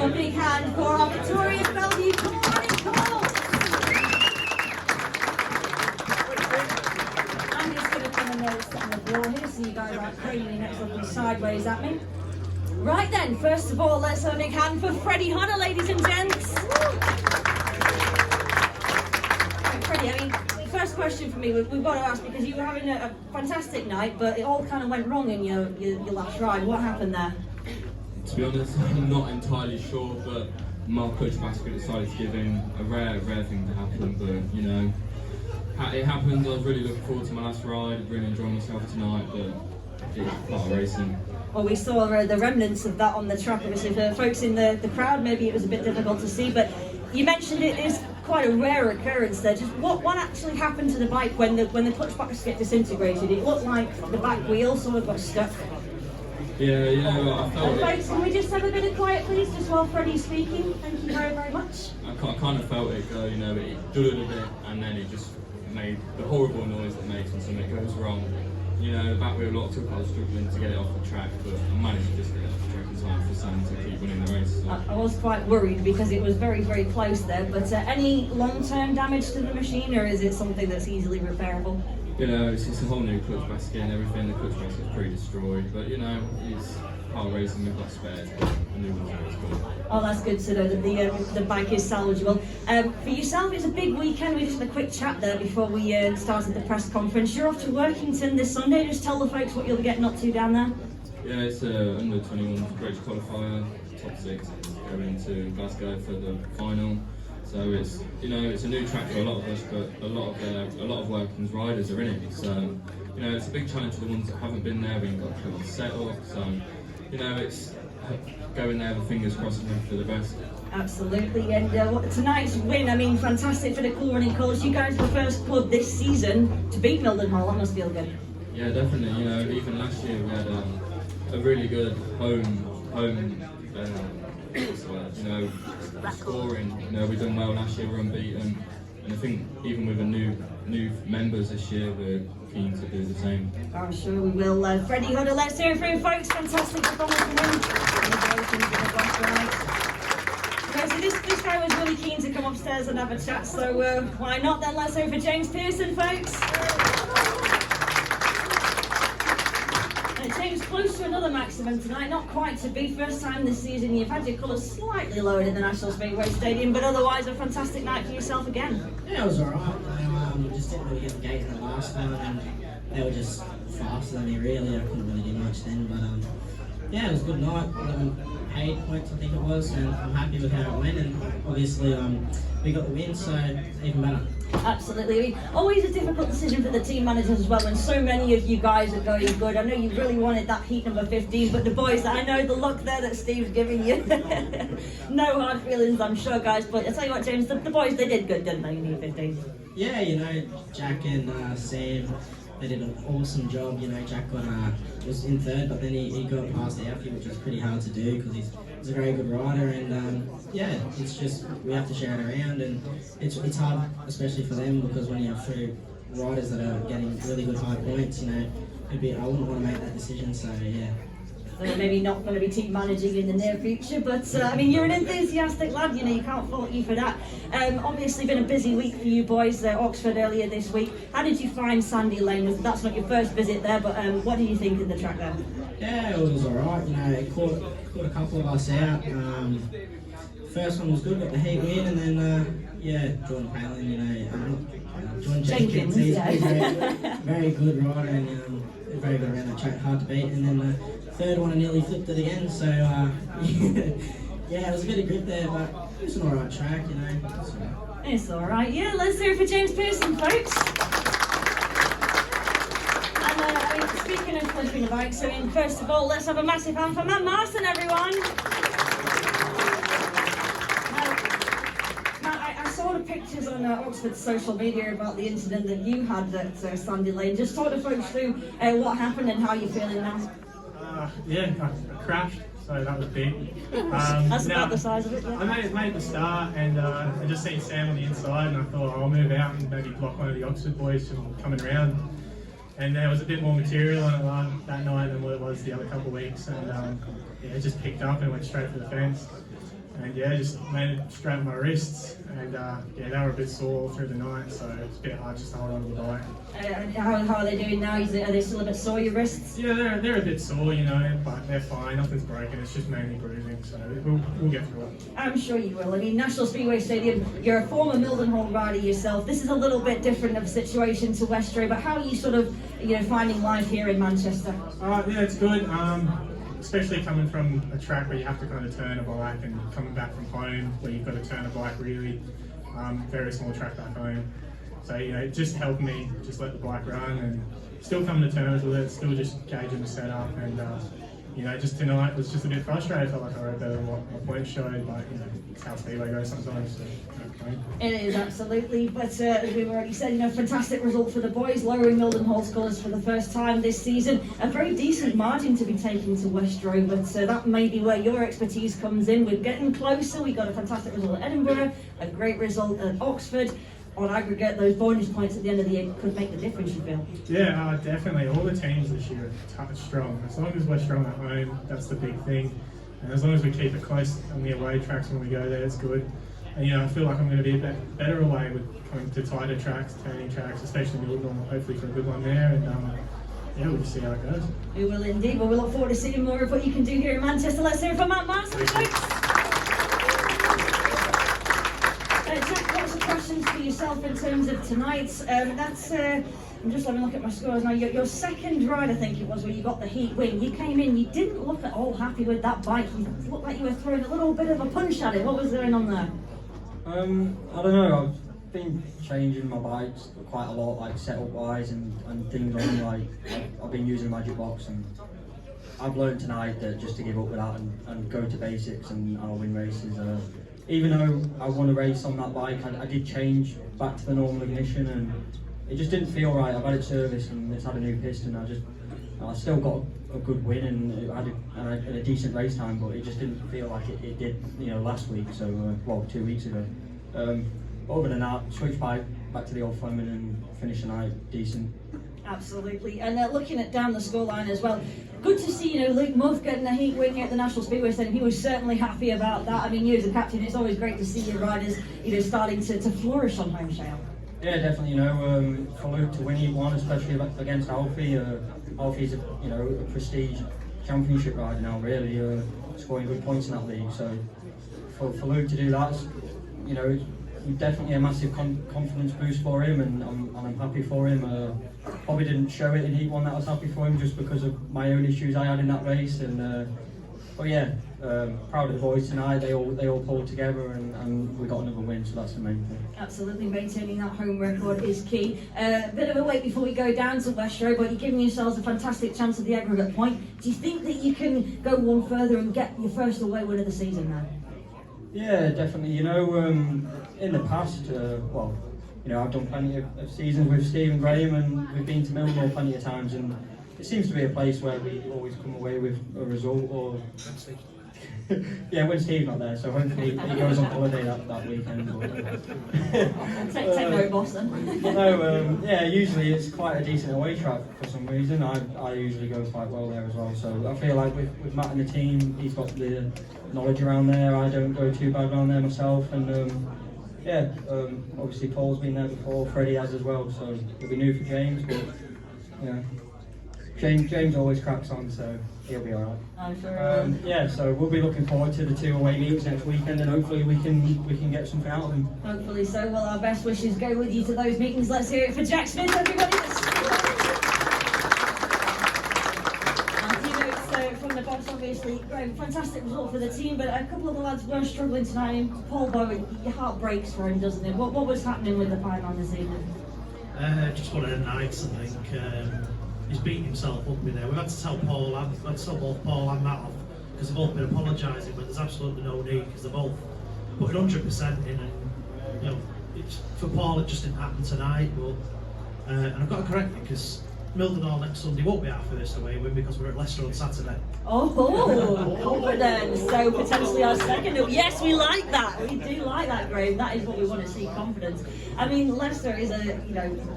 a big hand for our victorious Belle Vue. Come on, I'm just going to put a note on the floor here so you guys aren't craning your necks looking sideways at me. Right then, first of all, let's have a big hand for Freddie Hunter, ladies and gents. Right, Freddie, I mean, first question for me, we've got to ask, because you were having a fantastic night, but it all kind of went wrong in your last ride. What happened there? To be honest, I'm not entirely sure, but my coach basket decided to give in a rare thing to happen, but you know, it happened. I was really looking forward to my last ride, really enjoying myself tonight, but it's part of racing. Well, we saw the remnants of that on the track. Obviously, for folks in the crowd, maybe it was a bit difficult to see, but you mentioned it is quite a rare occurrence there. Just what actually happened to the bike when the clutch basket disintegrated? It looked like the back wheel sort of got stuck. Yeah, I felt it. Folks, can we just have a bit of quiet, please, just while Freddie's speaking? Thank you very, very much. I kind of felt it go, you know, it duddered a bit, and then it just made the horrible noise that makes when something goes wrong. You know, the back wheel locked up, I was struggling to get it off the track, but I managed to just get it off the track in time for Sam to keep winning the race. So. I was quite worried because it was very, very close there, but any long-term damage to the machine, or is it something that's easily repairable? You know, it's a whole new clutch basket and everything. The clutch basket's pretty destroyed, but you know, it's part of racing. We've got spares, but a new one's always good. Oh, that's good to know that the bike is salvageable. For yourself, it's a big weekend. We just had a quick chat there before we started the press conference. You're off to Workington this Sunday. Just tell the folks what you'll be getting up to down there. Yeah, it's under 21 Bridge qualifier, top 6, going to Glasgow for the final. So it's, you know, it's a new track for a lot of us, but a lot of Workington's riders are in it. So you know, it's a big challenge for the ones that haven't been there. We ain't got a set up. So you know, it's going there with fingers crossed and hope for the best. Absolutely, and tonight's win, I mean, fantastic for the Cool Running colours. You guys are the first club this season to beat Mildenhall. That must feel good. Yeah, definitely. You know, even last year we had a really good home. You know, scoring. You know, we've done well last year. We're unbeaten, and I think even with the new members this year, we're keen to do the same. I'm sure we will. Freddie Hunter, let's hear it for him, folks. Fantastic performance from him. Okay, so this guy was really keen to come upstairs and have a chat. So why not then? Let's hear it for James Pearson, folks. James, close to another maximum tonight, not quite to be. First time this season you've had your colours slightly lowered in the National Speedway Stadium, but otherwise a fantastic night for yourself again. Yeah, it was alright. We just didn't really get the gate in the last one, and they were just faster than me really. I couldn't really do much then, but yeah, it was a good night. 11 paid points I think it was, and I'm happy with how it went, and obviously we got the win, so even better. Absolutely. I mean, always a difficult decision for the team managers as well when so many of you guys are going good. I know you really wanted that heat number 15, but the boys, I know the look there that Steve's giving you. No hard feelings, I'm sure, guys, but I'll tell you what, James, the boys, they did good, didn't they, in E15? Yeah, you know, Jack and Sam, they did an awesome job. You know, Jack was in third, but then he got past Alfie, which was pretty hard to do because he's a very good rider, and yeah, it's just we have to share it around, and it's hard, especially for them, because when you have 3 riders that are getting really good high points, you know, I wouldn't want to make that decision. So yeah. So maybe not going to be team managing in the near future, but I mean, you're an enthusiastic lad, you know, you can't fault you for that. Obviously been a busy week for you boys, Oxford earlier this week. How did you find Sandy Lane? That's not your first visit there, but what did you think of the track there? Yeah, it was alright, you know, it caught a couple of us out. First one was good, got the heat win, and then, yeah, John Palin, you know, John Jenkins, he's a very good rider, and very good around the track, hard to beat, and then the third one I nearly flipped it again, so yeah, it was a bit of grip there, but it was an alright track, you know. It's alright, yeah, let's hear it for James Pearson, folks. And I mean, speaking of flipping the bike, so first of all, let's have a massive hand for Matt Marston, everyone. I saw the pictures on Oxford's social media about the incident that you had at Sandy Lane. Just talk to folks through what happened and how you're feeling now. Yeah, I crashed, so that was big. That's about the size of it, yeah. I made the start, and I just seen Sam on the inside, and I thought I'll move out and maybe block one of the Oxford boys from coming around. And there was a bit more material on it that night than what it was the other couple of weeks, and yeah, it just picked up and went straight for the fence. and yeah, just landed straight on my wrists, and yeah, they were a bit sore through the night, so it's a bit hard just to hold on to the bike. How are they doing now? Are they still a bit sore, your wrists? Yeah, they're a bit sore, you know, but they're fine. Nothing's broken. It's just mainly bruising, so we'll get through it. I'm sure you will. I mean, National Speedway Stadium, you're a former Mildenhall rider yourself. This is a little bit different of a situation to Westrow, but how are you sort of, finding life here in Manchester? Yeah, it's good. Especially coming from a track where you have to kind of turn a bike, and coming back from home where you've got to turn a bike really. Very small track back home. So, it just helped me just let the bike run, and still coming to terms with it, still just gauging the setup, and just tonight was just a bit frustrated. I felt like I rode better than what my points showed, but it's how Speedway goes sometimes. So, okay. It is, absolutely, but as we've already said, fantastic result for the boys, lowering Mildenhall scores for the first time this season. A very decent margin to be taken to Westrow, but that may be where your expertise comes in. We're getting closer. We got a fantastic result at Edinburgh, a great result at Oxford. On aggregate, those bonus points at the end of the year could make the difference, you feel? Yeah, definitely. All the teams this year are strong. As long as we're strong at home, that's the big thing. And as long as we keep it close on the away tracks when we go there, it's good. And I feel like I'm going to be a bit better away with coming to tighter tracks, turning tracks, especially Mildenhall, hopefully for a good one there. And yeah, we'll just see how it goes. We will indeed. Well, we look forward to seeing more of what you can do here in Manchester. Let's hear it from Matt Marston, folks. Jack, lots of questions for yourself in terms of tonight. I'm just having a look at my scores now. Your second ride, I think it was, where you got the heat win. You came in, you didn't look at all happy with that bike. You looked like you were throwing a little bit of a punch at it. What was going on there? I don't know. I've been changing my bikes quite a lot, like setup wise and things on. Like I've been using Magic Box, and I've learned tonight that just to give up with that and go to basics, and I'll win races. Even though I won a race on that bike, I did change back to the normal ignition, and it just didn't feel right. I've had it serviced and it's had a new piston. I still got a good win, and I had a decent race time, but it just didn't feel like it did, last week. So 2 weeks ago. Other than that, switched back to the old Fleming and finished the night decent. Absolutely, and looking at down the scoreline as well, good to see Luke Muff getting a heat win at the National Speedway Stadium. He was certainly happy about that. I mean, you as a captain, it's always great to see your riders starting to flourish on home shale. Yeah, definitely. For Luke to win Heat 1, especially against Alfie. Alfie's a prestige championship rider now, really, scoring good points in that league. So for Luke to do that, definitely a massive confidence boost for him, and I'm happy for him. Probably didn't show it in Heat 1 that I was happy for him, just because of my own issues I had in that race. But yeah, proud of the boys tonight. They all pulled together, and we got another win, so that's the main thing. Absolutely, maintaining that home record is key. Bit of a wait before we go down to Westrow, but you're giving yourselves a fantastic chance at the aggregate point. Do you think that you can go one further and get your first away win of the season now? Yeah, definitely. In the past, I've done plenty of seasons with Stephen Graham, and we've been to Mildenhall plenty of times, and it seems to be a place where we always come away with a result. Or yeah, when Steve's not there, so hopefully he goes on holiday that weekend. Take note, boss, then. Usually it's quite a decent away track for some reason. I usually go quite well there as well. So I feel like with Matt and the team, he's got the knowledge around there. I don't go too bad around there myself, and obviously Paul's been there before, Freddie has as well, so it'll be new for James, but James always cracks on, so he'll be alright. I'm sure. So we'll be looking forward to the 2 away meets next weekend, and hopefully we can get something out of them. Hopefully so. Well, our best wishes go with you to those meetings. Let's hear it for Jack Smith, everybody. From the box, obviously, great, fantastic result for the team, but a couple of the lads were struggling tonight. Paul Bowen, your heart breaks for him, doesn't it? What was happening with the Python this evening? Just one of the nights, I think. He's beating himself up in there. We've had to tell Paul, both Paul and Matt off, because they've both been apologising, but there's absolutely no need, because they're both putting 100% in, and for Paul it just didn't happen tonight. But and I've got to correct you, because Mildenhall next Sunday won't be our first away win, because we're at Leicester on Saturday. Oh, confidence. So potentially our second. Yes, we like that. We do like that, Graham. That is what we want to see, confidence. I mean, Leicester is a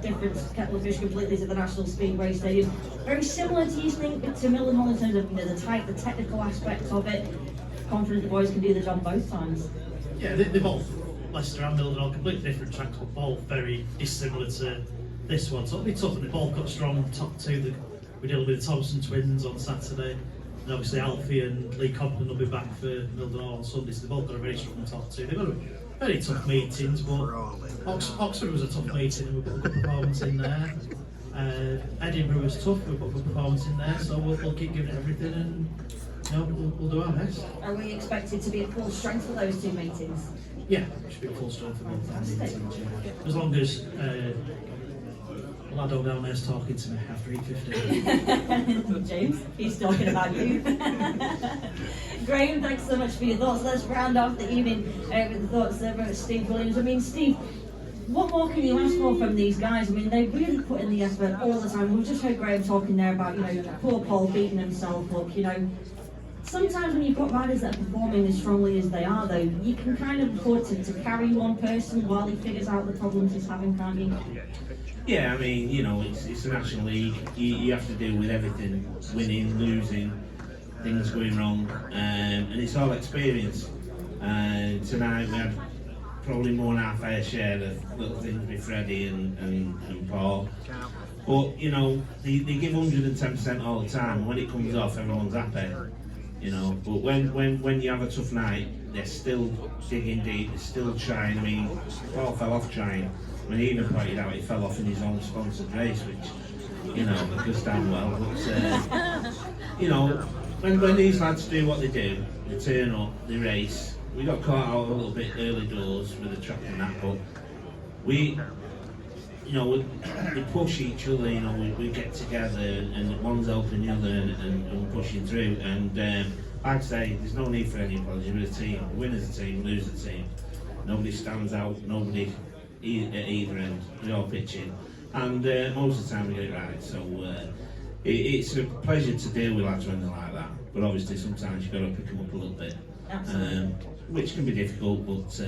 different kettle of fish completely to the National Speedway Stadium. Very similar, do you think, to Mildenhall in terms of the type, the technical aspects of it? confident the boys can do the job both times. Yeah, they're both, Leicester and Mildenhall, completely different tracks, but both very dissimilar to this one. So it'll be tough, and they've both got strong top two. We're dealing with the Thompson twins on Saturday, and obviously Alfie and Lee Compton will be back for Mildenhall on Sunday, so they've both got a very strong top two. They've got a very tough meetings, but Oxford was a tough meeting, and we put a good performance in there. Edinburgh was tough, we put a good performance in there, so we'll keep giving it everything, and we'll do our best. Are we expected to be at full strength for those two meetings? Yeah, it should be a full strength for both our meetings, yeah. As long as Lado down there's talking to me after 8:15. James, he's talking about you. Graham, thanks so much for your thoughts. Let's round off the evening with the thoughts of Steve Williams. I mean, Steve, what more can you ask for from these guys? I mean, they really put in the effort all the time. We've just heard Graham talking there about, poor Paul beating himself up, Sometimes when you've got riders that are performing as strongly as they are, though, you can kind of afford to carry one person while he figures out the problems he's having, can't you? Yeah, I mean, it's a national league. You have to deal with everything, winning, losing, things going wrong, and it's all experience. And tonight we had probably more than our fair share of little things with Freddie and Paul. But, they give 110% all the time, and when it comes off, everyone's happy. But when you have a tough night, they're still digging deep, they're still trying. I mean, Paul fell off trying. I mean, he even pointed out he fell off in his own sponsored race, which, goes down well. But, when these lads do what they do, they turn up, they race. We got caught out a little bit early doors with the track and that, but we push each other, we get together and one's helping the other and pushing through. And like I say, there's no need for any apology. We're a team. We win as a team, lose as a team. Nobody stands out, nobody at either end. We all pitch in. And most of the time we get it right. So it's a pleasure to deal with lads when they're like that. But obviously sometimes you've got to pick them up a little bit. Which can be difficult, but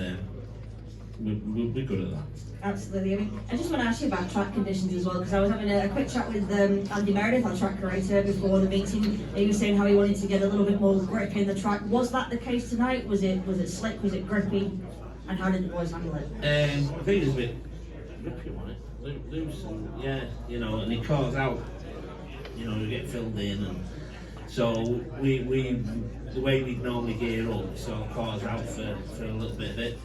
we're good at that. Absolutely. I mean, I just want to ask you about track conditions as well, because I was having a quick chat with Andy Meredith, our track curator, before the meeting. He was saying how he wanted to get a little bit more grip in the track. Was that the case tonight? Was it slick? Was it grippy? And how did the boys handle it? I think it was a bit grippy, wasn't it? Loose, and and he caught us out. We get filled in, and so we the way we normally gear up, so caught us out for a little bit of it.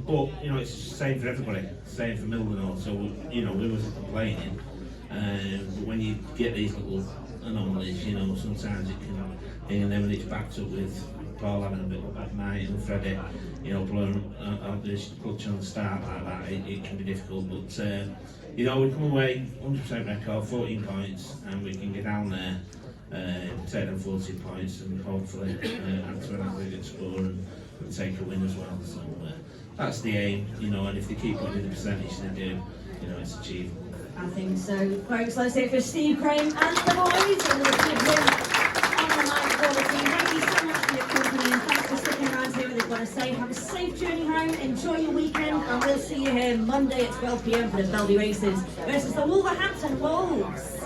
But it's the same for everybody, same for Mildenhall. So we wasn't complaining. But when you get these little anomalies, sometimes it can. And then when it's backed up with Paul having a bit of a bad night and Freddie, blowing out this clutch on the start like that, it can be difficult. But we come away 100% record, 14 points, and we can get down there, take them 14 points, and hopefully add to an aggregate score and take a win as well. So that's the aim, and if they keep winning the percentage they do, it's achievable. I think so. Folks, let's hear it for Steve, Graham and the boys. And we'll give him on the night for the team. Thank you so much for your company, and thanks for sticking around here with us. What I say, have a safe journey home, enjoy your weekend, and we'll see you here Monday at 12 PM for the Belle Vue Races versus the Wolverhampton Wolves.